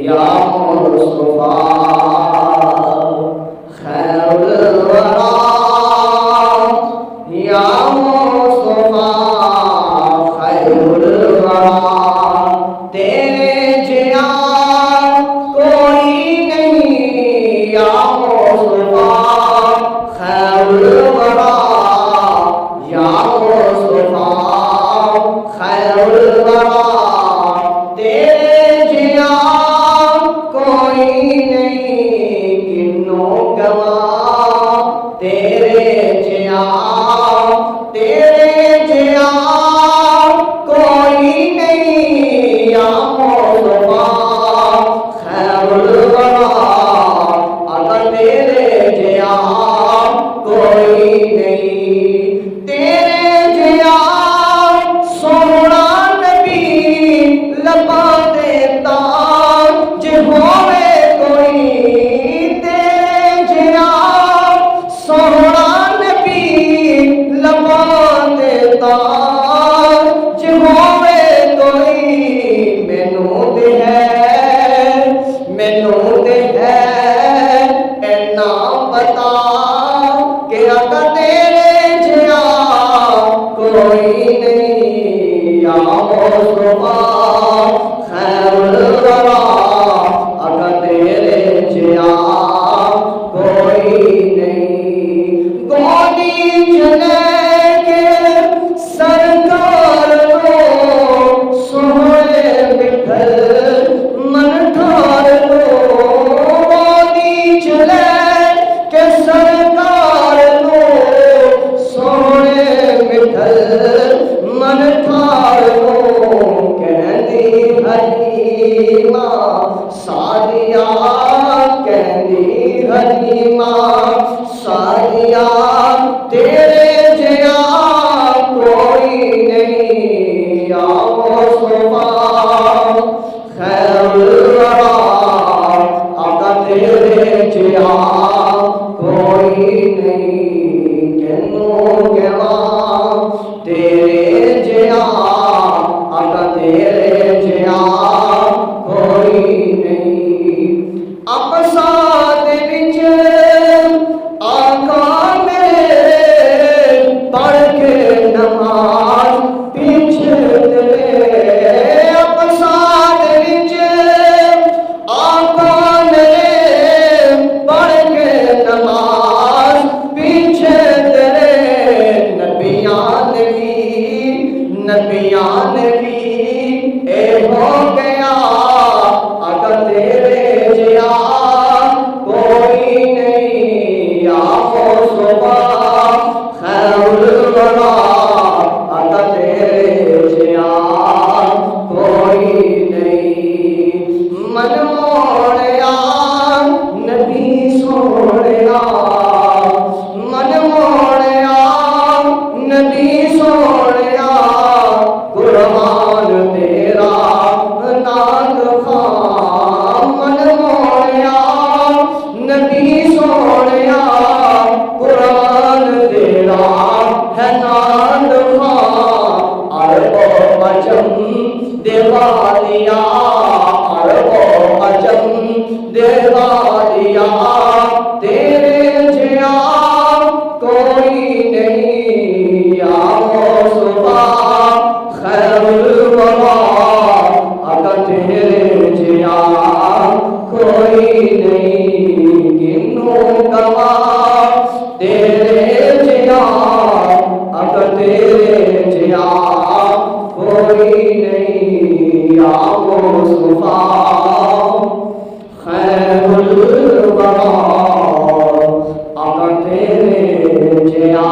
या मुस्तफा खैरुल वरा, या मुस्तफा खैरुल वरा, तेरे जिया कोई नहीं, या मुस्तफा खैरुल वरा, या मुस्तफा खैरुल वरा, तेरे जिया कोई नहीं, किन्नो गवा तेरे जिया, तेरे जिया कोई नहीं, या मुस्तफा खैरुल वरा, अगर तेरे जिया कोई नहीं, तेरे जिया सोना नबी लबा देता जे होवे कोई, तेरे जिया सोना नबी लबा देता जे होवे कोई, मैनू दे है, मैनू दे है इन्ना पता कि अगर तेरे जिया कोई नहीं, या मुस्तफा खैरुल वरा, अगर तेरे जिया कोई नहीं, गोदी चले के सरकार लो सोहरे मिठल मन ठार लो, गोदी चले के सरकार लो सोहरे मिठल मन ठार लो, कहंदी हलीमा सादिया, कहंदी हलीमा सादिया, तेरे जिया कोई नहीं, या मुस्तफा खैरुल वरा, अगर तेरे जिया कोई नहीं, किन्नू गवा तेरे जिया, अगर तेरे जिया कोई नहीं, अक़सा दे विच आका मेरे पढ़ के नमाज पीछे तेरे, अक़सा दे विच आका मेरे पढ़ के नमाज पीछे तेरे, नबियान की ए हो गया, अगर तेरे जिया कोई नहीं, या मुस्तफा खैरुल वरा, अगर तेरे जिया कोई नहीं, मन मोड़या नबी सोड़या, मन मोड़या नबी सोड़या, कुर्बान तेरा नाद खां, मन मोड़या नबी सोड़या, कुर्बान तेरा है नाद खां, अरबो अजम देवालिया, अरबो अजम देवालिया, तेरे जिया कोई नहीं, या मुस्तफा खैरुल वरा, अगर तेरे जिया कोई नहीं, किन्नू गवा तेरे जिया, अगर तेरे जिया कोई नहीं, या मुस्तफा खैरुल वरा, अगर तेरे जिया